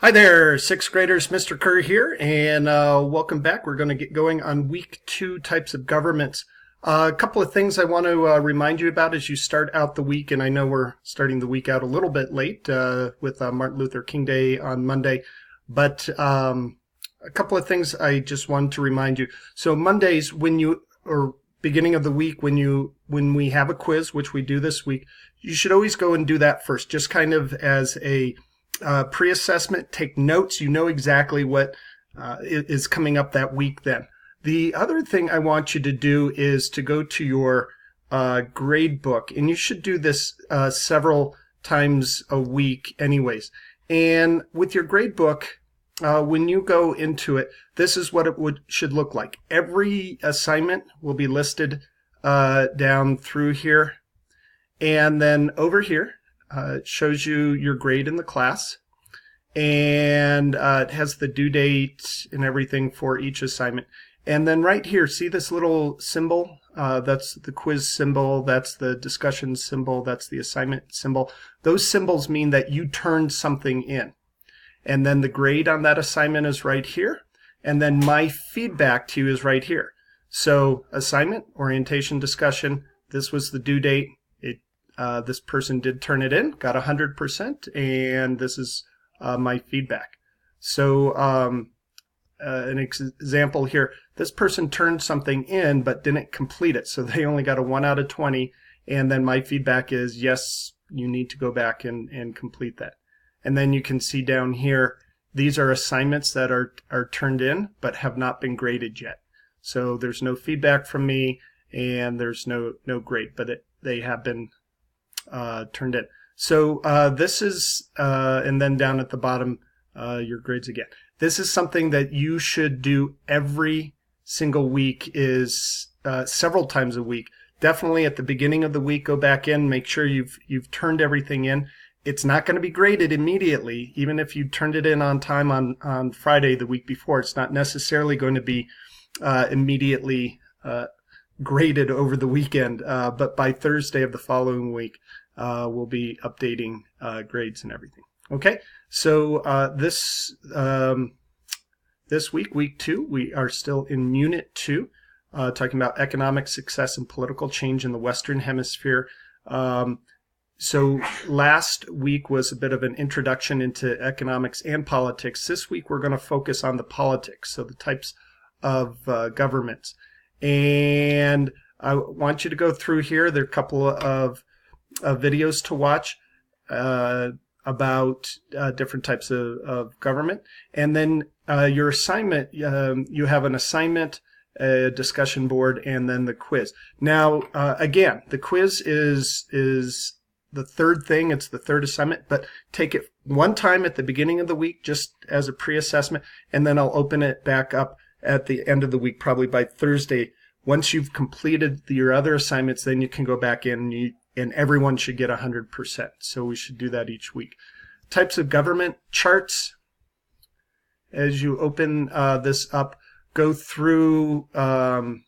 Hi there, sixth graders. Mr. Kerr here, and welcome back. We're going to get going on week 2, types of governments. A couple of things I want to remind you about as you start out the week, and I know we're starting the week out a little bit late with Martin Luther King Day on Monday, but a couple of things I just wanted to remind you. So Mondays, or beginning of the week, when we have a quiz, which we do this week, you should always go and do that first, just kind of as a pre-assessment. Take notes. You know exactly what is coming up that week then. The other thing I want you to do is to go to your grade book, and you should do this several times a week anyways. And with your grade book, when you go into it, this is what it should look like. Every assignment will be listed down through here, and then over here it shows you your grade in the class, and it has the due date and everything for each assignment. And then right here, see this little symbol? That's the quiz symbol, that's the discussion symbol, that's the assignment symbol. Those symbols mean that you turned something in. And then the grade on that assignment is right here, and then my feedback to you is right here. So assignment, orientation, discussion, this was the due date. This person did turn it in, got 100%, and this is my feedback. So an example here, this person turned something in but didn't complete it, so they only got a 1 out of 20, and then my feedback is, yes, you need to go back and complete that. And then you can see down here, these are assignments that are turned in but have not been graded yet. So there's no feedback from me, and there's no grade, but they have been turned in. So this is, and then down at the bottom, your grades again. This is something that you should do every single week, is several times a week. Definitely at the beginning of the week, go back in, make sure you've turned everything in. It's not going to be graded immediately. Even if you turned it in on time on Friday the week before, it's not necessarily going to be immediately graded over the weekend, but by Thursday of the following week, we'll be updating grades and everything. Okay, so this week, week 2, we are still in Unit 2, talking about economic success and political change in the Western Hemisphere. So last week was a bit of an introduction into economics and politics. This week we're going to focus on the politics, so the types of governments. And I want you to go through here. There are a couple of videos to watch about different types of government. And then your assignment, you have an assignment, a discussion board, and then the quiz. Now, again, the quiz is the third thing. It's the third assignment, but take it one time at the beginning of the week just as a pre-assessment, and then I'll open it back up at the end of the week, probably by Thursday. Once you've completed your other assignments, then you can go back in, and everyone should get 100%. So we should do that each week. Types of government charts. As you open this up, go through the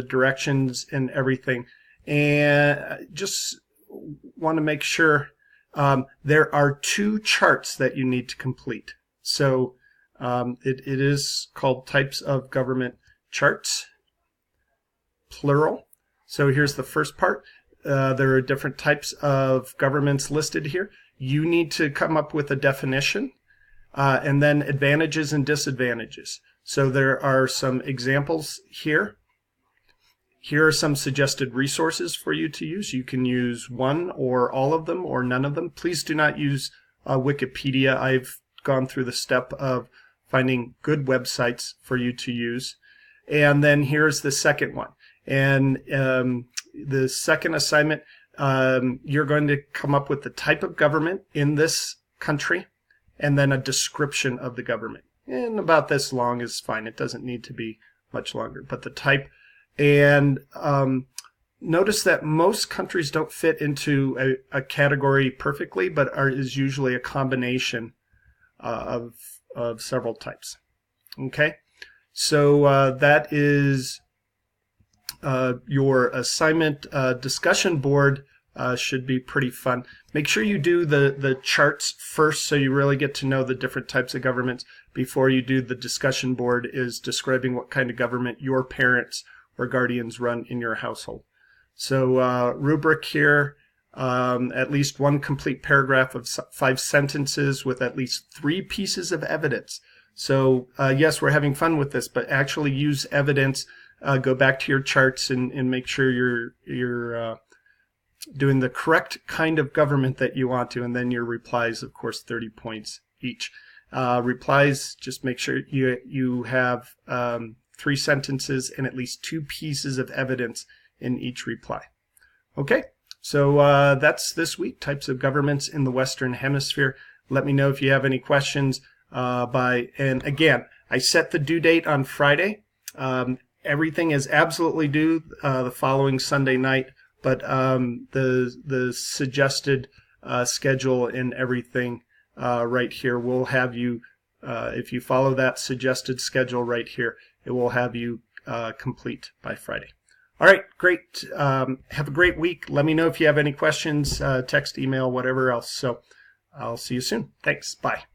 directions and everything, and just want to make sure there are 2 charts that you need to complete. So it is called types of government charts, plural. So here's the first part. There are different types of governments listed here. You need to come up with a definition, and then advantages and disadvantages. So there are some examples here. Here are some suggested resources for you to use. You can use one or all of them or none of them. Please do not use Wikipedia. I've gone through the step of finding good websites for you to use. And then here's the second one. And the second assignment, you're going to come up with the type of government in this country, and then a description of the government. And about this long is fine. It doesn't need to be much longer, but the type. And notice that most countries don't fit into a category perfectly, but is usually a combination of several types. Okay, so that is your assignment discussion board should be pretty fun. Make sure you do the charts first so you really get to know the different types of governments before you do the discussion board is describing what kind of government your parents or guardians run in your household. So rubric here, at least one complete paragraph of 5 sentences with at least 3 pieces of evidence. So yes, we're having fun with this, but actually use evidence. Go back to your charts and make sure you're doing the correct kind of government that you want to, and then your replies, of course, 30 points each. Replies, just make sure you have 3 sentences and at least 2 pieces of evidence in each reply. Okay, so that's this week, types of governments in the Western Hemisphere. Let me know if you have any questions. And again, I set the due date on Friday. Everything is absolutely due the following Sunday night, but the suggested schedule and everything right here will have you, if you follow that suggested schedule right here, it will have you complete by Friday. All right, great. Have a great week. Let me know if you have any questions, text, email, whatever else. So I'll see you soon. Thanks. Bye.